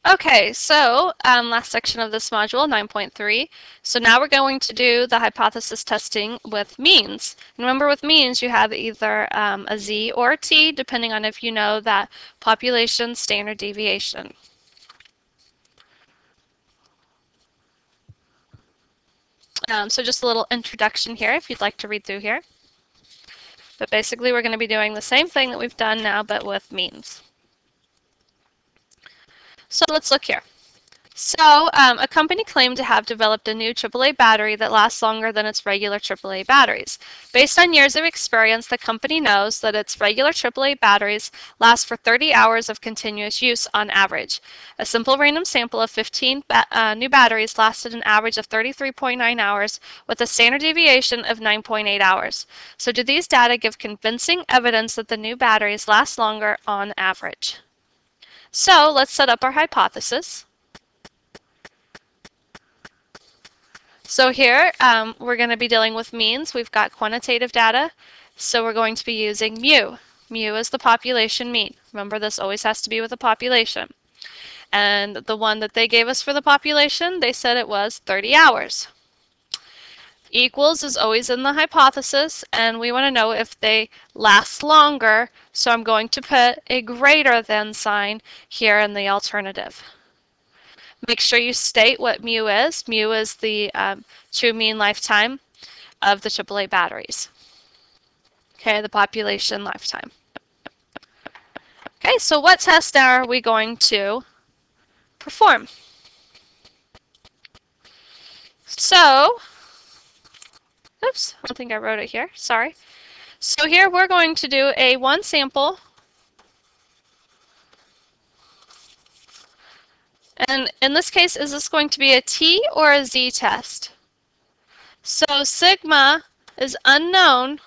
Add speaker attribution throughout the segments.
Speaker 1: Okay, so last section of this module, 9.3. So now we're going to do the hypothesis testing with means. And remember, with means, you have either a z or a t, depending on if you know that population standard deviation. So just a little introduction here, if you'd like to read through here. But basically, we're going to be doing the same thing that we've done now, but with means. So let's look here. So a company claimed to have developed a new AAA battery that lasts longer than its regular AAA batteries. Based on years of experience, the company knows that its regular AAA batteries last for 30 hours of continuous use on average. A simple random sample of 15 new batteries lasted an average of 33.9 hours with a standard deviation of 9.8 hours. So do these data give convincing evidence that the new batteries last longer on average? So let's set up our hypothesis. So here, we're going to be dealing with means. We've got quantitative data, so we're going to be using mu. Mu is the population mean. Remember, this always has to be with the population. And the one that they gave us for the population, they said it was 30 hours. Equals is always in the hypothesis, and we want to know if they last longer, so I'm going to put a greater than sign here in the alternative. Make sure you state what mu is. Mu is the true mean lifetime of the AAA batteries. Okay, the population lifetime. Okay, so what test are we going to perform? So, oops, I don't think I wrote it here, sorry. So here we're going to do a one sample. And in this case, is this going to be a T or a Z test? So sigma is unknown,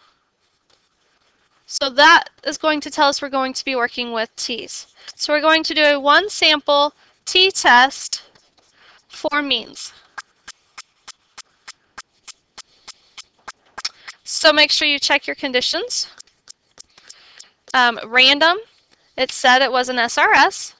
Speaker 1: so that is going to tell us we're going to be working with T's. So we're going to do a one sample T test for means. So make sure you check your conditions. Random, it said it was an SRS.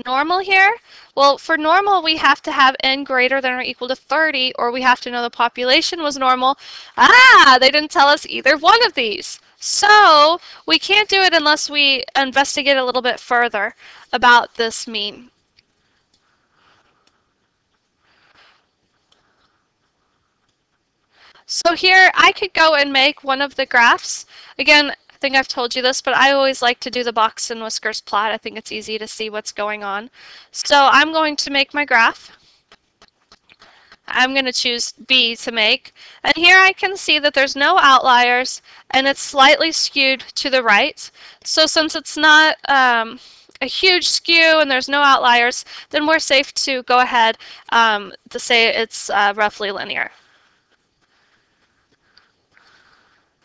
Speaker 1: Normal here, well, for normal we have to have n greater than or equal to 30, or we have to know the population was normal. They didn't tell us either one of these. So we can't do it unless we investigate a little bit further about this mean. So here I could go and make one of the graphs. Again, I think I've told you this, but I always like to do the box and whiskers plot. I think it's easy to see what's going on. So I'm going to make my graph. I'm going to choose B to make. And here I can see that there's no outliers and it's slightly skewed to the right. So since it's not a huge skew and there's no outliers, then we're safe to go ahead to say it's roughly linear.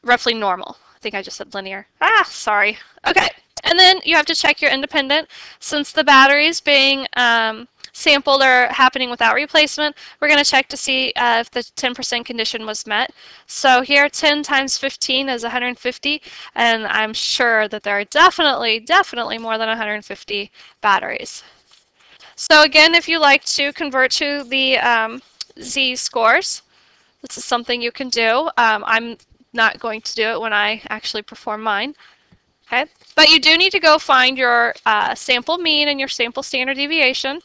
Speaker 1: Roughly normal. I think I just said linear. Sorry. Okay. And then you have to check your independent. Since the batteries being sampled are happening without replacement, we're going to check to see if the 10% condition was met. So here 10 times 15 is 150, and I'm sure that there are definitely more than 150 batteries. So again, if you like to convert to the z-scores, this is something you can do. I'm not going to do it when I actually perform mine. Okay, but you do need to go find your sample mean and your sample standard deviation.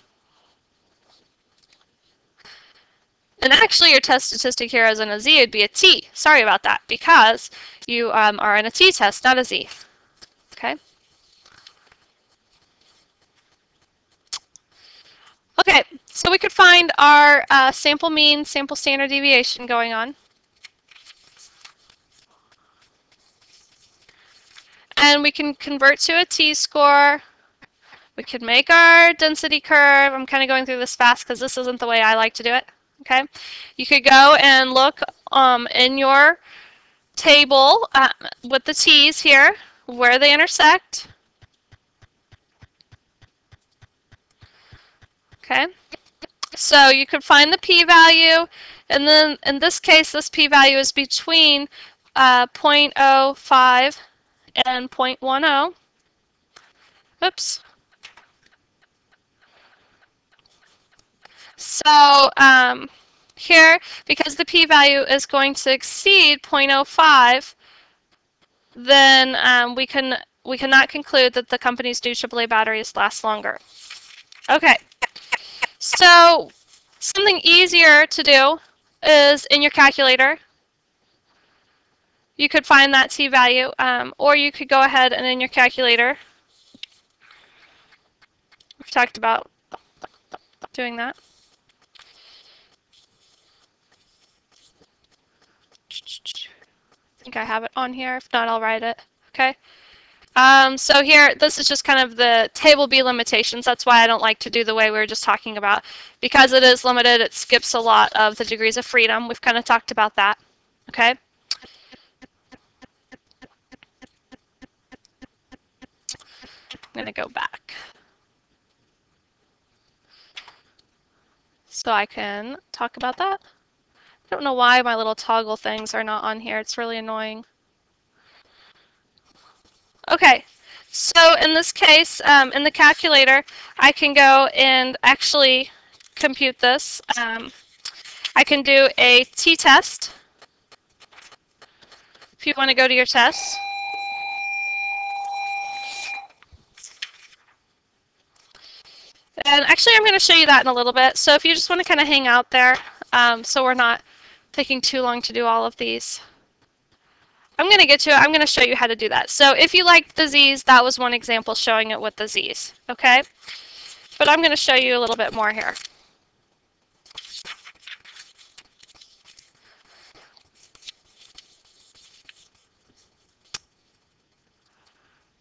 Speaker 1: And actually your test statistic here isn't a Z, it'd be a T. Sorry about that, because you are in a T test, not a Z. Okay. Okay, so we could find our sample mean, sample standard deviation going on. And we can convert to a t-score. We could make our density curve. I'm kind of going through this fast because this isn't the way I like to do it. Okay, you could go and look in your table with the t's here, where they intersect. Okay, so you could find the p-value, and then in this case, this p-value is between 0.05 and 0.10. Oops. So here, because the p-value is going to exceed 0.05, then we cannot conclude that the company's new AAA batteries last longer. Okay, so something easier to do is in your calculator. You could find that t-value, or you could go ahead and in your calculator, we've talked about doing that. I think I have it on here. If not, I'll write it. Okay. So here, this is just kind of the table B limitations. That's why I don't like to do the way we were just talking about. Because it is limited, it skips a lot of the degrees of freedom. We've kind of talked about that. Okay. I'm going to go back so I can talk about that. I don't know why my little toggle things are not on here. It's really annoying. Okay, so in this case, in the calculator, I can go and actually compute this. I can do a t-test if you want to go to your tests. And actually, I'm going to show you that in a little bit. So if you just want to kind of hang out there, so we're not taking too long to do all of these. I'm going to get to it. I'm going to show you how to do that. So if you liked the Z's, that was one example showing it with the Z's. Okay? But I'm going to show you a little bit more here.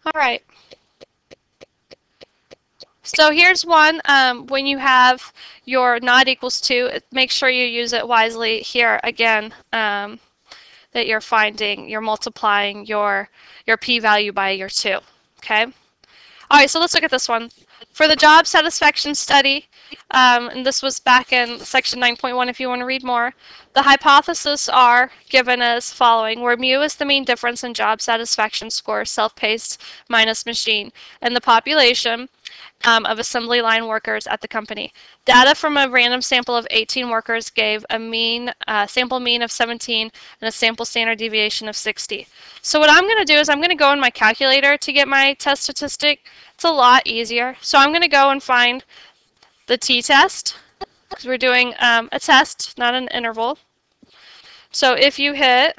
Speaker 1: All right. So here's one, when you have your not equals to, make sure you use it wisely here again, that you're multiplying your p-value by your 2, okay? All right, so let's look at this one. For the job satisfaction study, and this was back in section 9.1 if you want to read more, the hypotheses are given as following, where mu is the mean difference in job satisfaction score, self-paced minus machine, and the population of assembly line workers at the company. Data from a random sample of 18 workers gave a sample mean of 17 and a sample standard deviation of 60. So what I'm going to do is I'm going to go in my calculator to get my test statistic. It's a lot easier. So I'm going to go and find the t-test, because we're doing a test, not an interval. So if you hit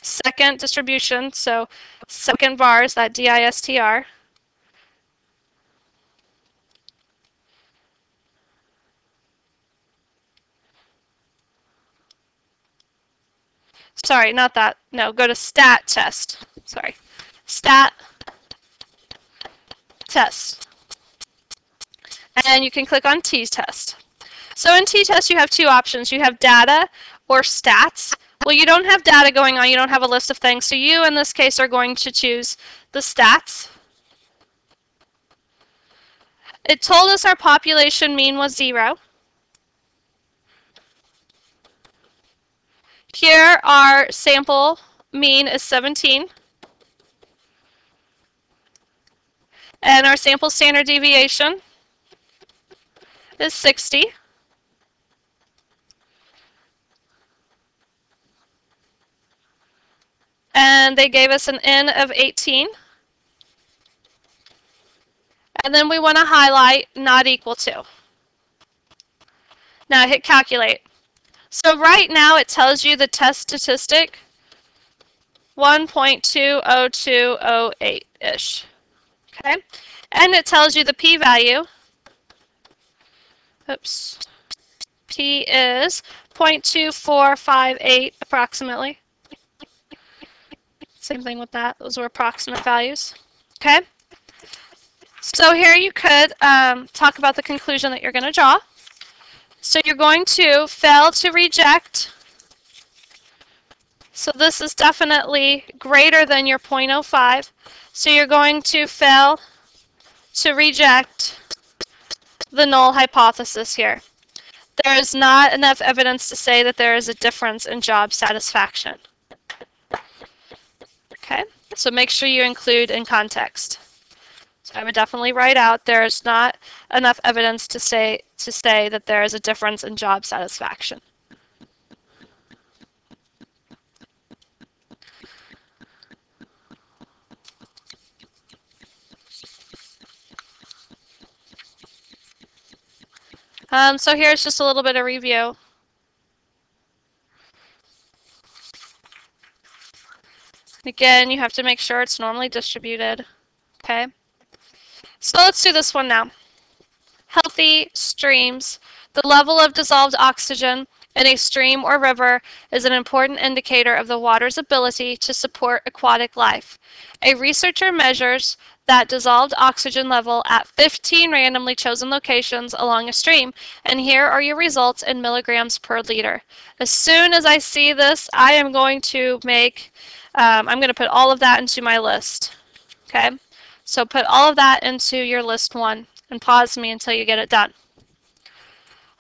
Speaker 1: second distribution, so second vars, that DISTR, sorry, not that. No, go to stat test. Sorry. Stat test. And you can click on t-test. So in t-test, you have two options. You have data or stats. Well, you don't have data going on. You don't have a list of things. So you, in this case, are going to choose the stats. It told us our population mean was 0. Here, our sample mean is 17. And our sample standard deviation is 60. And they gave us an N of 18. And then we want to highlight not equal to. Now hit calculate. So right now it tells you the test statistic 1.20208-ish. Okay? And it tells you the p-value. Oops. P is 0.2458 approximately. Same thing with that. Those were approximate values. Okay? So here you could talk about the conclusion that you're going to draw. So you're going to fail to reject. So this is definitely greater than your 0.05. So you're going to fail to reject the null hypothesis here. There is not enough evidence to say that there is a difference in job satisfaction. Okay, so make sure you include in context. So I would definitely write out there's not enough evidence to say that there is a difference in job satisfaction. So here's just a little bit of review. Again, you have to make sure it's normally distributed. Okay. So let's do this one now. Healthy streams. The level of dissolved oxygen in a stream or river is an important indicator of the water's ability to support aquatic life. A researcher measures that dissolved oxygen level at 15 randomly chosen locations along a stream, and here are your results in milligrams per liter. As soon as I see this, I am going to I'm going to put all of that into my list. Okay, so put all of that into your list 1 and pause me until you get it done.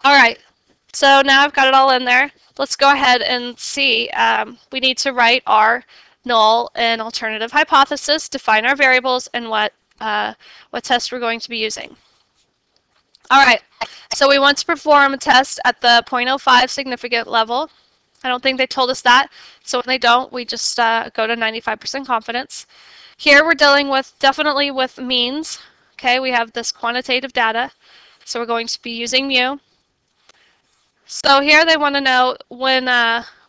Speaker 1: All right, so now I've got it all in there. Let's go ahead and see. We need to write our null and alternative hypothesis, define our variables, and what test we're going to be using. All right, so we want to perform a test at the 0.05 significant level. I don't think they told us that, so when they don't, we just go to 95% confidence. Here we're dealing with definitely with means. Okay, we have this quantitative data, so we're going to be using mu. So here they want to know when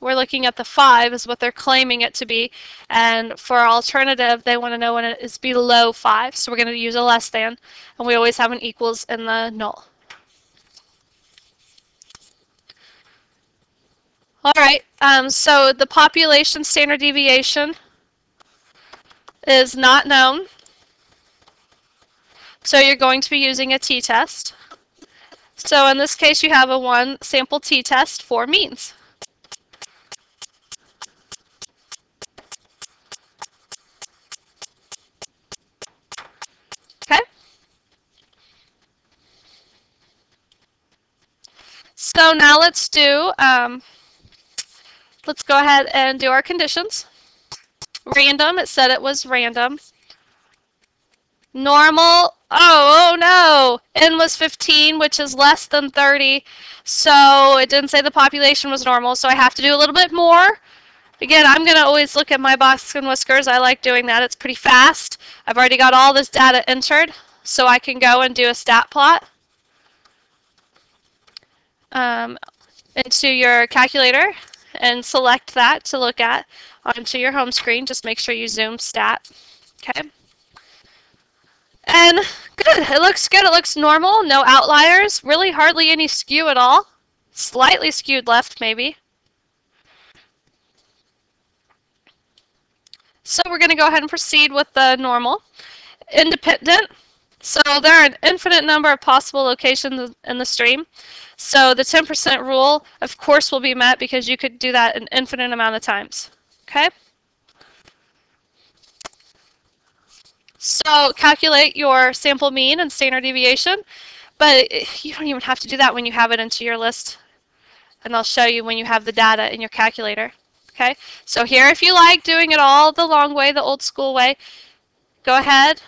Speaker 1: we're looking at the 5 is what they're claiming it to be, and for our alternative they want to know when it is below 5, so we're going to use a less than, and we always have an equals in the null. Alright, so the population standard deviation is not known, so you're going to be using a t-test. So in this case you have a 1 sample t-test for means. Okay? So now let's do, let's go ahead and do our conditions. Random, it said it was random. Normal, oh no, N was 15, which is less than 30, so it didn't say the population was normal, so I have to do a little bit more. Again, I'm going to always look at my box and whiskers. I like doing that. It's pretty fast. I've already got all this data entered, so I can go and do a stat plot into your calculator and select that to look at onto your home screen. Just make sure you zoom stat. Okay. And good, it looks good, it looks normal, no outliers, really hardly any skew at all. Slightly skewed left, maybe. So we're going to go ahead and proceed with the normal. Independent, so there are an infinite number of possible locations in the stream. So the 10% rule, of course, will be met because you could do that an infinite amount of times. Okay? So calculate your sample mean and standard deviation, but you don't even have to do that when you have it into your list. And I'll show you when you have the data in your calculator. Okay, so here if you like doing it all the long way, the old school way, go ahead.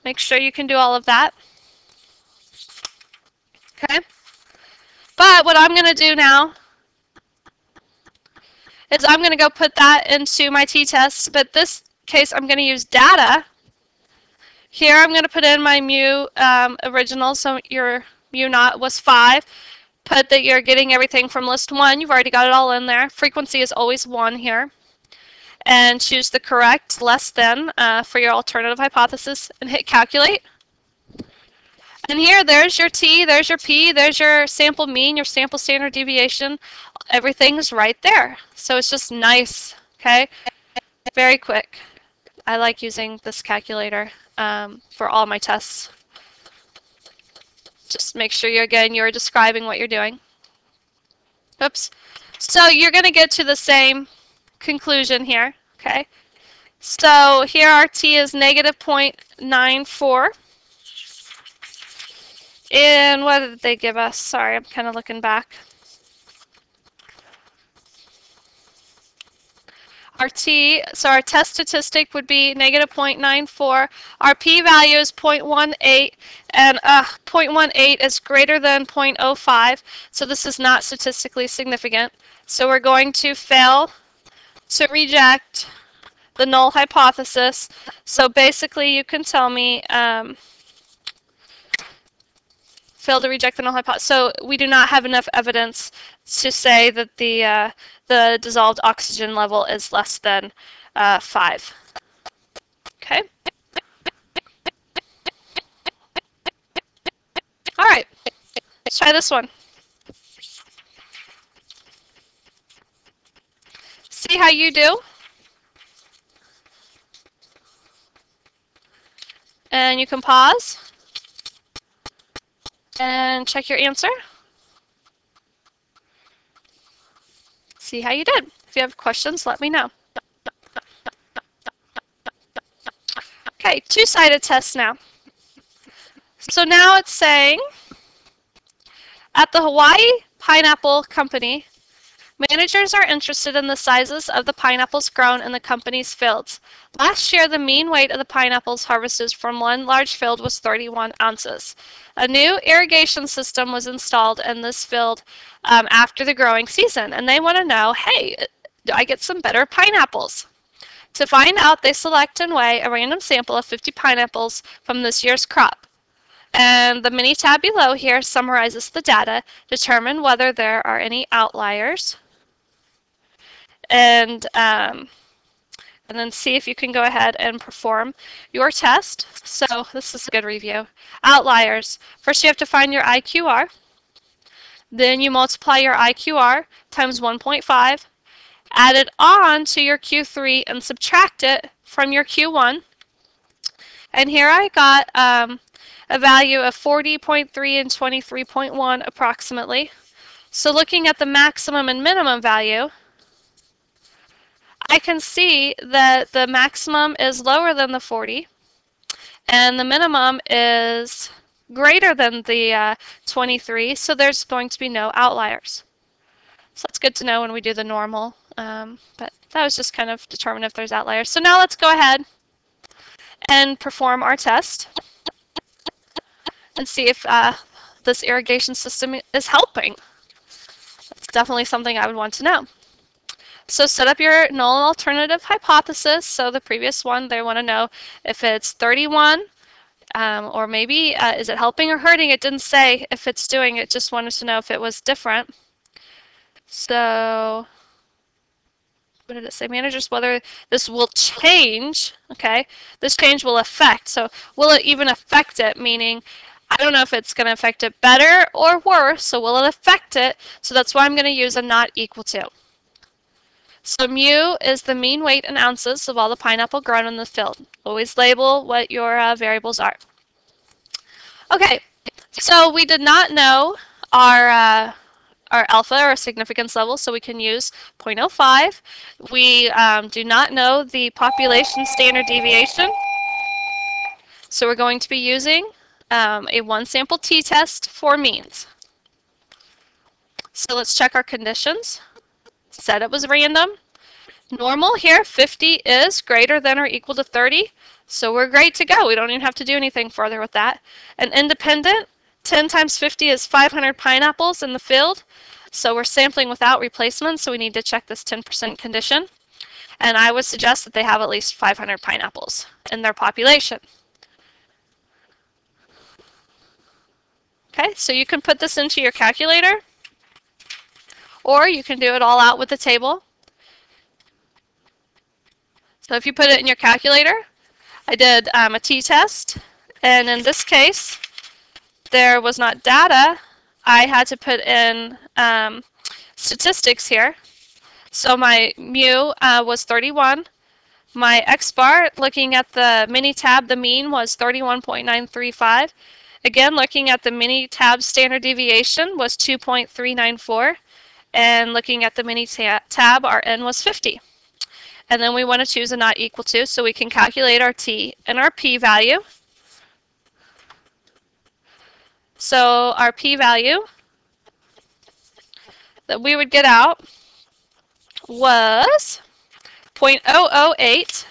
Speaker 1: Make sure you can do all of that. Okay, but what I'm going to do now is I'm going to go put that into my t-test, but this case I'm going to use data. Here I'm going to put in my mu original, so your mu naught was 5. Put that you're getting everything from list 1. You've already got it all in there. Frequency is always 1 here. And choose the correct less than for your alternative hypothesis and hit calculate. And here, there's your t, there's your p, there's your sample mean, your sample standard deviation. Everything's right there. So it's just nice, okay? Very quick. I like using this calculator for all my tests. Just make sure you're describing what you're doing. Oops. So you're going to get to the same conclusion here, okay? So here our t is negative 0.94. And what did they give us? Sorry, I'm kind of looking back. Our t, so our test statistic would be negative 0.94. Our p-value is 0.18, and 0.18 is greater than 0.05, so this is not statistically significant. So we're going to fail to reject the null hypothesis. So basically you can tell me, fail to reject the null hypothesis. So we do not have enough evidence to say that the dissolved oxygen level is less than 5. Okay. All right. Let's try this one. See how you do. And you can pause and check your answer. See how you did. If you have questions, let me know. Okay, two-sided test now. So now it's saying, at the Hawaii Pineapple Company, managers are interested in the sizes of the pineapples grown in the company's fields. Last year, the mean weight of the pineapples harvested from one large field was 31 ounces. A new irrigation system was installed in this field after the growing season, and they want to know, hey, do I get some better pineapples? To find out, they select and weigh a random sample of 50 pineapples from this year's crop. And the mini tab below here summarizes the data, determine whether there are any outliers, and then see if you can go ahead and perform your test. So this is a good review. Outliers. First you have to find your IQR. Then you multiply your IQR times 1.5, add it on to your Q3 and subtract it from your Q1. And here I got a value of 40.3 and 23.1 approximately. So looking at the maximum and minimum value, I can see that the maximum is lower than the 40 and the minimum is greater than the 23, so there's going to be no outliers. So that's good to know when we do the normal, but that was just kind of determine if there's outliers. So now let's go ahead and perform our test and see if this irrigation system is helping. That's definitely something I would want to know. So set up your null and alternative hypothesis. So the previous one, they want to know if it's 31, or maybe is it helping or hurting? It didn't say if it's doing it, just wanted to know if it was different. So what did it say? Managers, whether this will change, okay? This change will affect. So will it even affect it? Meaning, I don't know if it's going to affect it better or worse, so will it affect it? So that's why I'm going to use a not equal to. So mu is the mean weight in ounces of all the pineapple grown in the field. Always label what your variables are. Okay, so we did not know our alpha or significance level, so we can use 0.05. We do not know the population standard deviation, so we're going to be using a one sample t-test for means. So let's check our conditions. Said it was random. Normal here, 50 is greater than or equal to 30, so we're great to go. We don't even have to do anything further with that. And independent, 10 times 50 is 500 pineapples in the field, so we're sampling without replacement, so we need to check this 10% condition. And I would suggest that they have at least 500 pineapples in their population. Okay, so you can put this into your calculator, or you can do it all out with the table. So if you put it in your calculator, I did a t-test, and in this case, there was not data. I had to put in statistics here. So my mu was 31. My x-bar, looking at the mini tab, the mean was 31.935. Again, looking at the mini tab standard deviation was 2.394. And looking at the mini tab, our n was 50. And then we want to choose a not equal to, so we can calculate our t and our p value. So our p value that we would get out was 0.008.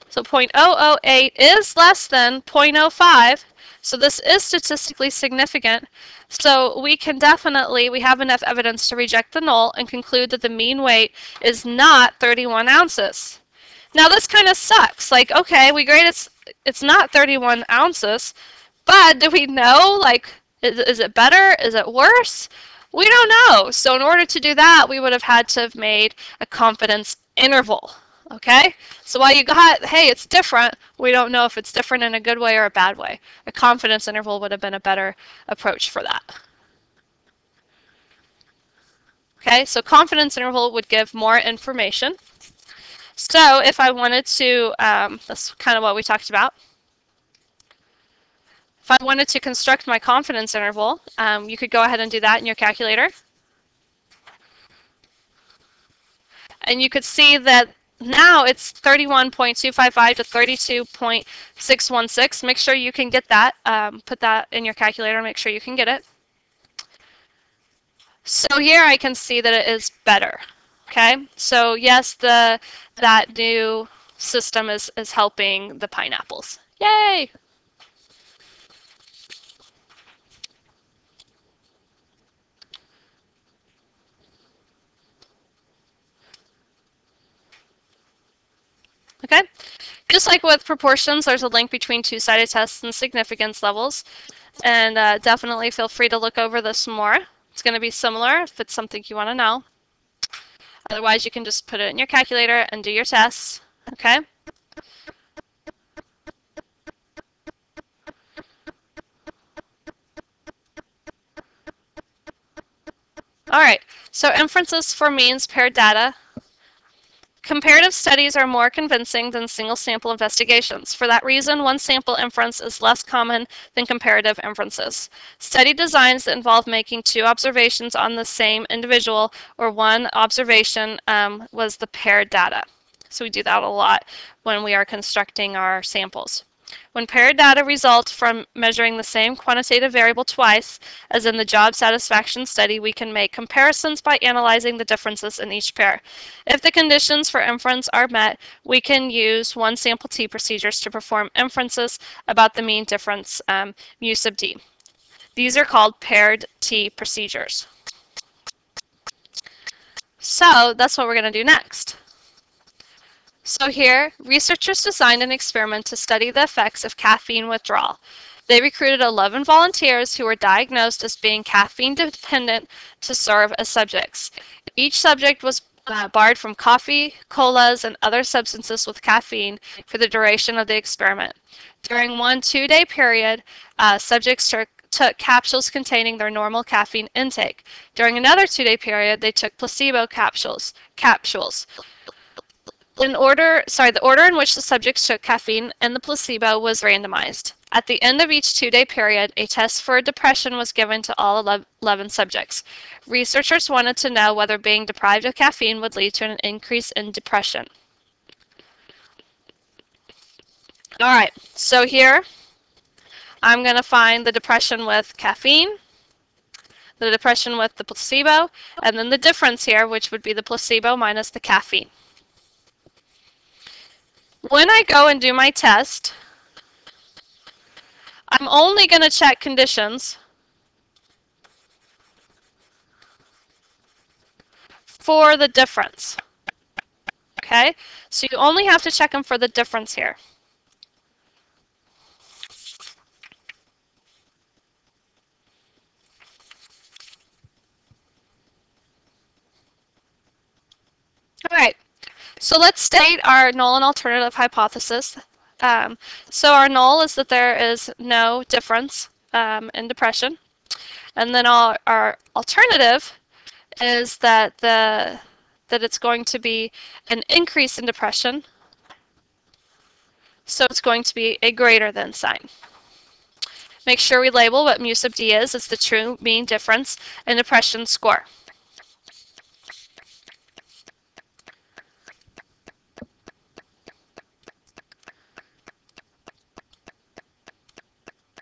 Speaker 1: So 0.008 is less than 0.05. So this is statistically significant. So we can definitely, we have enough evidence to reject the null and conclude that the mean weight is not 31 ounces. Now this kind of sucks. Like, okay, we grade it's not 31 ounces, but do we know, like, is it better? Is it worse? We don't know. So in order to do that, we would have had to have made a confidence interval. Okay? So while you got, hey, it's different, we don't know if it's different in a good way or a bad way. A confidence interval would have been a better approach for that. Okay, so confidence interval would give more information. So if I wanted to, that's kind of what we talked about. If I wanted to construct my confidence interval, you could go ahead and do that in your calculator. And you could see that now it's 31.255 to 32.616. Make sure you can get that. Put that in your calculator. Make sure you can get it. So here I can see that it is better. Okay. So yes, that new system is helping the pineapples. Yay! Okay, just like with proportions, there's a link between two-sided tests and significance levels, and definitely feel free to look over this more. It's going to be similar if it's something you want to know. Otherwise, you can just put it in your calculator and do your tests. Okay. All right, so inferences for means paired data. Comparative studies are more convincing than single sample investigations. For that reason, one sample inference is less common than comparative inferences. Study designs that involve making two observations on the same individual or one observation was the paired data. So we do that a lot when we are constructing our samples. When paired data result from measuring the same quantitative variable twice, as in the job satisfaction study, we can make comparisons by analyzing the differences in each pair. If the conditions for inference are met, we can use one sample t procedures to perform inferences about the mean difference mu sub d. These are called paired t procedures. So that's what we're going to do next. So here, researchers designed an experiment to study the effects of caffeine withdrawal. They recruited 11 volunteers who were diagnosed as being caffeine dependent to serve as subjects. Each subject was barred from coffee, colas, and other substances with caffeine for the duration of the experiment. During one 2-day period, subjects took capsules containing their normal caffeine intake. During another 2-day period, they took placebo capsules. The order in which the subjects took caffeine and the placebo was randomized. At the end of each 2-day period, a test for depression was given to all 11 subjects. Researchers wanted to know whether being deprived of caffeine would lead to an increase in depression. All right, so here I'm going to find the depression with caffeine, the depression with the placebo, and then the difference here, which would be the placebo minus the caffeine. When I go and do my test, I'm only going to check conditions for the difference. Okay, so you only have to check them for the difference here. All right. So let's state our null and alternative hypothesis. So our null is that there is no difference in depression. And then our alternative is that it's going to be an increase in depression. So it's going to be a greater than sign. Make sure we label what mu sub d is. It's the true mean difference in depression score.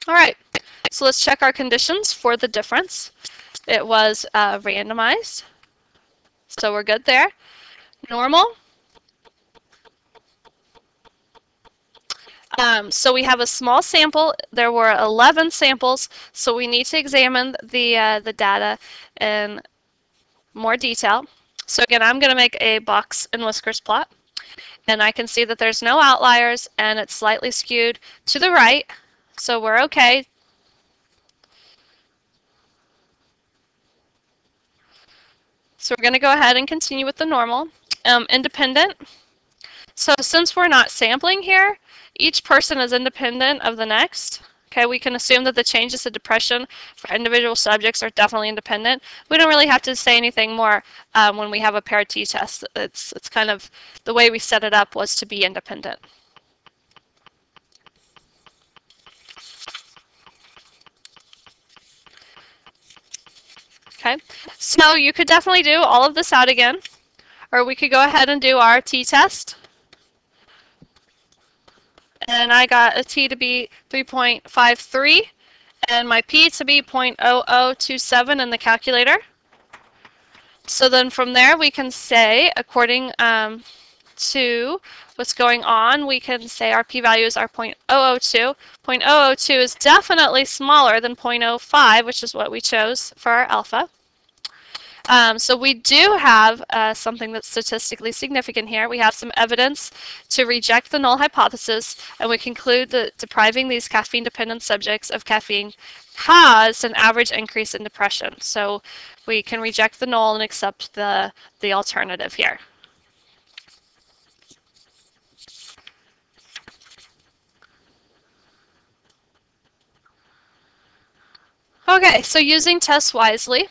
Speaker 1: All right, so let's check our conditions for the difference. It was randomized, so we're good there. Normal, So we have a small sample. There were 11 samples, so we need to examine the data in more detail. So again, I'm going to make a box and whiskers plot, and I can see that there's no outliers and it's slightly skewed to the right, so we're okay. So we're going to go ahead and continue with the normal. Independent. So since we're not sampling here, each person is independent of the next. Okay, we can assume that the changes to depression for individual subjects are definitely independent. We don't really have to say anything more when we have a paired t-test. It's kind of the way we set it up was to be independent. Okay, so you could definitely do all of this out again, or we could go ahead and do our t-test. And I got a t to be 3.53 and my p to be 0.0027 in the calculator. So then from there we can say, according to what's going on, we can say our p-values are 0.002. 0.002 is definitely smaller than 0.05, which is what we chose for our alpha. So we do have something that's statistically significant here. We have some evidence to reject the null hypothesis, and we conclude that depriving these caffeine-dependent subjects of caffeine caused an average increase in depression. So we can reject the null and accept the alternative here. Okay, so using tests wisely.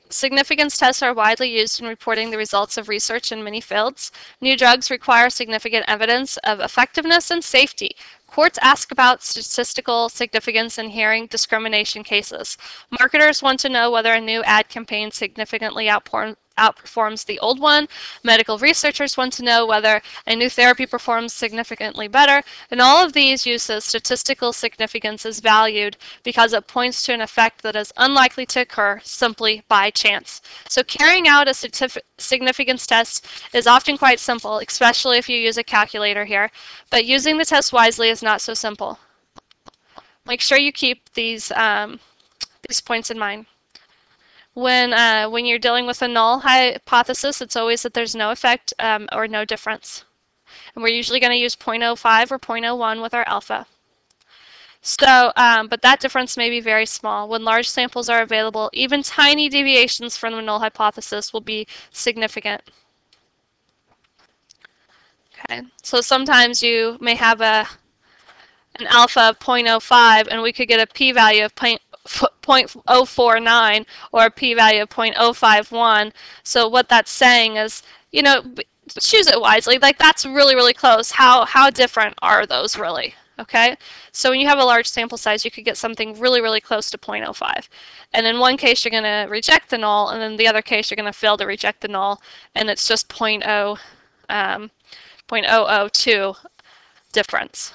Speaker 1: Significance tests are widely used in reporting the results of research in many fields. New drugs require significant evidence of effectiveness and safety. Courts ask about statistical significance in hearing discrimination cases. Marketers want to know whether a new ad campaign significantly outperforms the old one. Medical researchers want to know whether a new therapy performs significantly better. In all of these uses, statistical significance is valued because it points to an effect that is unlikely to occur simply by chance. So carrying out a significance test is often quite simple, especially if you use a calculator here, but using the test wisely is not so simple. Make sure you keep these points in mind. When you're dealing with a null hypothesis, it's always that there's no effect or no difference. And we're usually going to use 0.05 or 0.01 with our alpha. So, but that difference may be very small. When large samples are available, even tiny deviations from the null hypothesis will be significant. Okay, so sometimes you may have an alpha of 0.05 and we could get a p-value of 0.049 or a p-value of 0.051. So what that's saying is, you know, choose it wisely. Like, that's really, really close. How different are those really? Okay, so when you have a large sample size, you could get something really, really close to 0.05. And in one case, you're going to reject the null, and in the other case, you're going to fail to reject the null, and it's just 0.002 difference.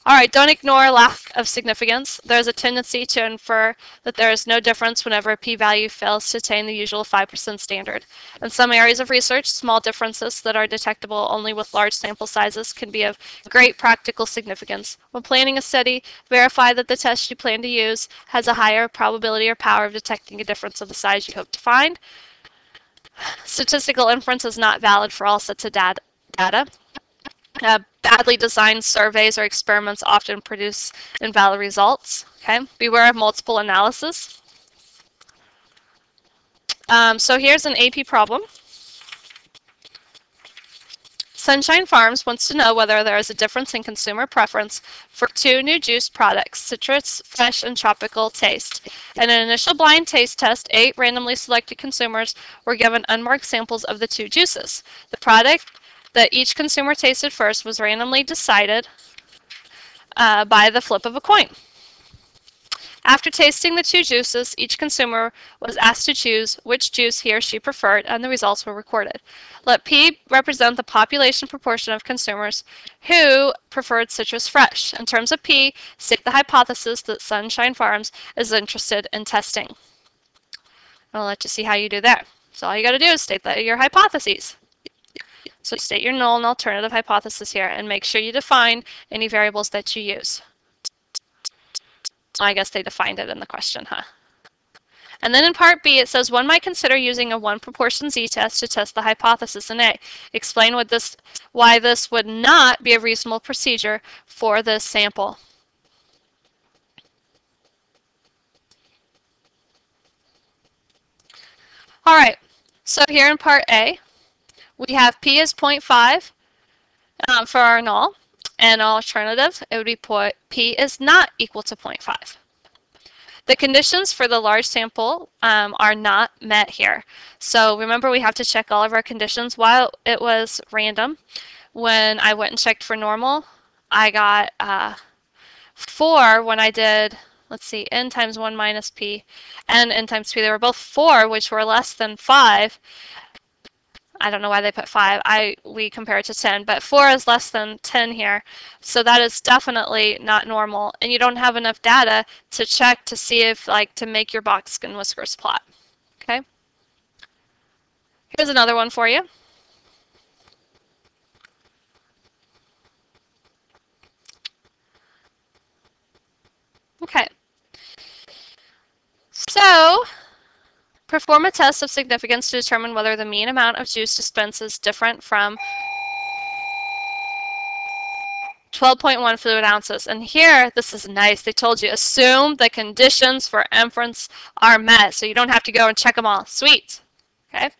Speaker 1: All right, don't ignore lack of significance. There's a tendency to infer that there is no difference whenever a p-value fails to attain the usual 5% standard. In some areas of research, small differences that are detectable only with large sample sizes can be of great practical significance. When planning a study, verify that the test you plan to use has a higher probability or power of detecting a difference of the size you hope to find. Statistical inference is not valid for all sets of data. Badly designed surveys or experiments often produce invalid results. Okay, beware of multiple analysis. So here's an AP problem. Sunshine Farms wants to know whether there is a difference in consumer preference for two new juice products, citrus, fresh, and tropical taste. In an initial blind taste test, 8 randomly selected consumers were given unmarked samples of the two juices. The product that each consumer tasted first was randomly decided by the flip of a coin. After tasting the two juices, each consumer was asked to choose which juice he or she preferred, and the results were recorded. Let P represent the population proportion of consumers who preferred citrus fresh. In terms of P, state the hypothesis that Sunshine Farms is interested in testing. I'll let you see how you do that. So all you got to do is state your hypotheses. So state your null and alternative hypothesis here and make sure you define any variables that you use. I guess they defined it in the question, huh? And then in part B, it says one might consider using a 1 proportion z-test to test the hypothesis in A. Explain why this would not be a reasonable procedure for this sample. All right, so here in part A, we have P is 0.5 for our null, and alternative, it would be P is not equal to 0.5. The conditions for the large sample are not met here. So remember, we have to check all of our conditions while it was random. When I went and checked for normal, I got 4 when I did, let's see, n times 1 minus p and n times p. They were both 4, which were less than 5. I don't know why they put 5. We compare it to 10, but 4 is less than 10 here. So that is definitely not normal. And you don't have enough data to check to see if, to make your box and whiskers plot. Okay? Here's another one for you. Okay. So, perform a test of significance to determine whether the mean amount of juice dispensed is different from 12.1 fluid ounces. And here, this is nice. They told you, assume the conditions for inference are met. So you don't have to go and check them all. Sweet. Okay.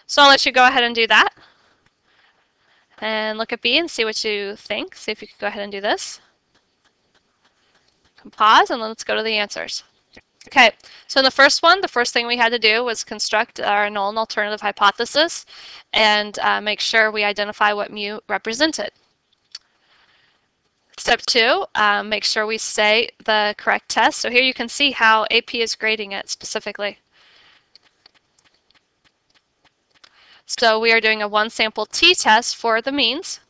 Speaker 1: So I'll let you go ahead and do that. And look at B and see what you think. See if you can go ahead and do this. You can pause and let's go to the answers. Okay, so in the first one, the first thing we had to do was construct our null and alternative hypothesis and make sure we identify what mu represented. Step 2, make sure we say the correct test. So here you can see how AP is grading it specifically. So we are doing a 1 sample t-test for the means,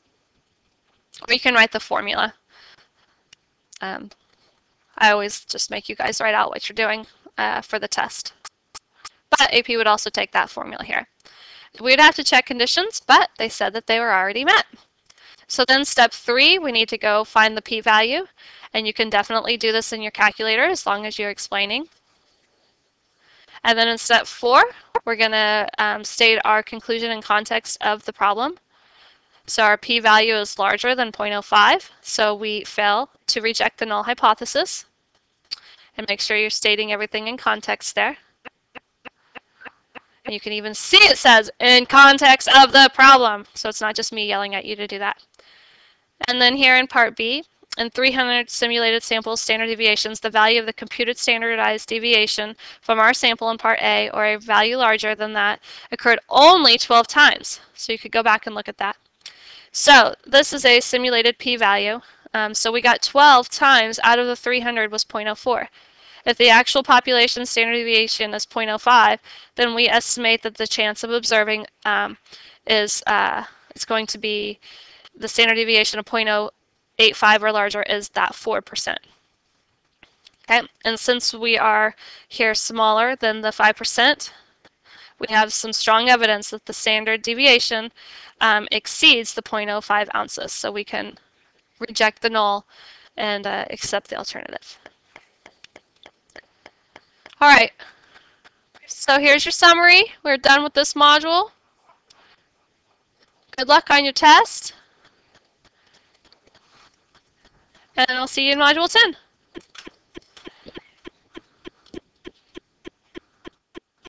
Speaker 1: or you can write the formula. I always just make you guys write out what you're doing for the test. But AP would also take that formula here. We would have to check conditions, but they said that they were already met. So then step 3, we need to go find the p-value. And you can definitely do this in your calculator as long as you're explaining. And then in step 4, we're going to state our conclusion and context of the problem. So our p-value is larger than 0.05, so we fail to reject the null hypothesis. And make sure you're stating everything in context there. And you can even see it says, in context of the problem. So it's not just me yelling at you to do that. And then here in part B, in 300 simulated samples standard deviations, the value of the computed standardized deviation from our sample in part A, or a value larger than that, occurred only 12 times. So you could go back and look at that. So this is a simulated p-value. So we got 12 times out of the 300 was 0.04. If the actual population standard deviation is 0.05, then we estimate that the chance of observing it's going to be the standard deviation of 0.085 or larger is that 4%. Okay, and since we are here smaller than the 5%, we have some strong evidence that the standard deviation exceeds the 0.05 ounces. So we can reject the null and accept the alternative. All right, so here's your summary. We're done with this module. Good luck on your test. And I'll see you in Module 10.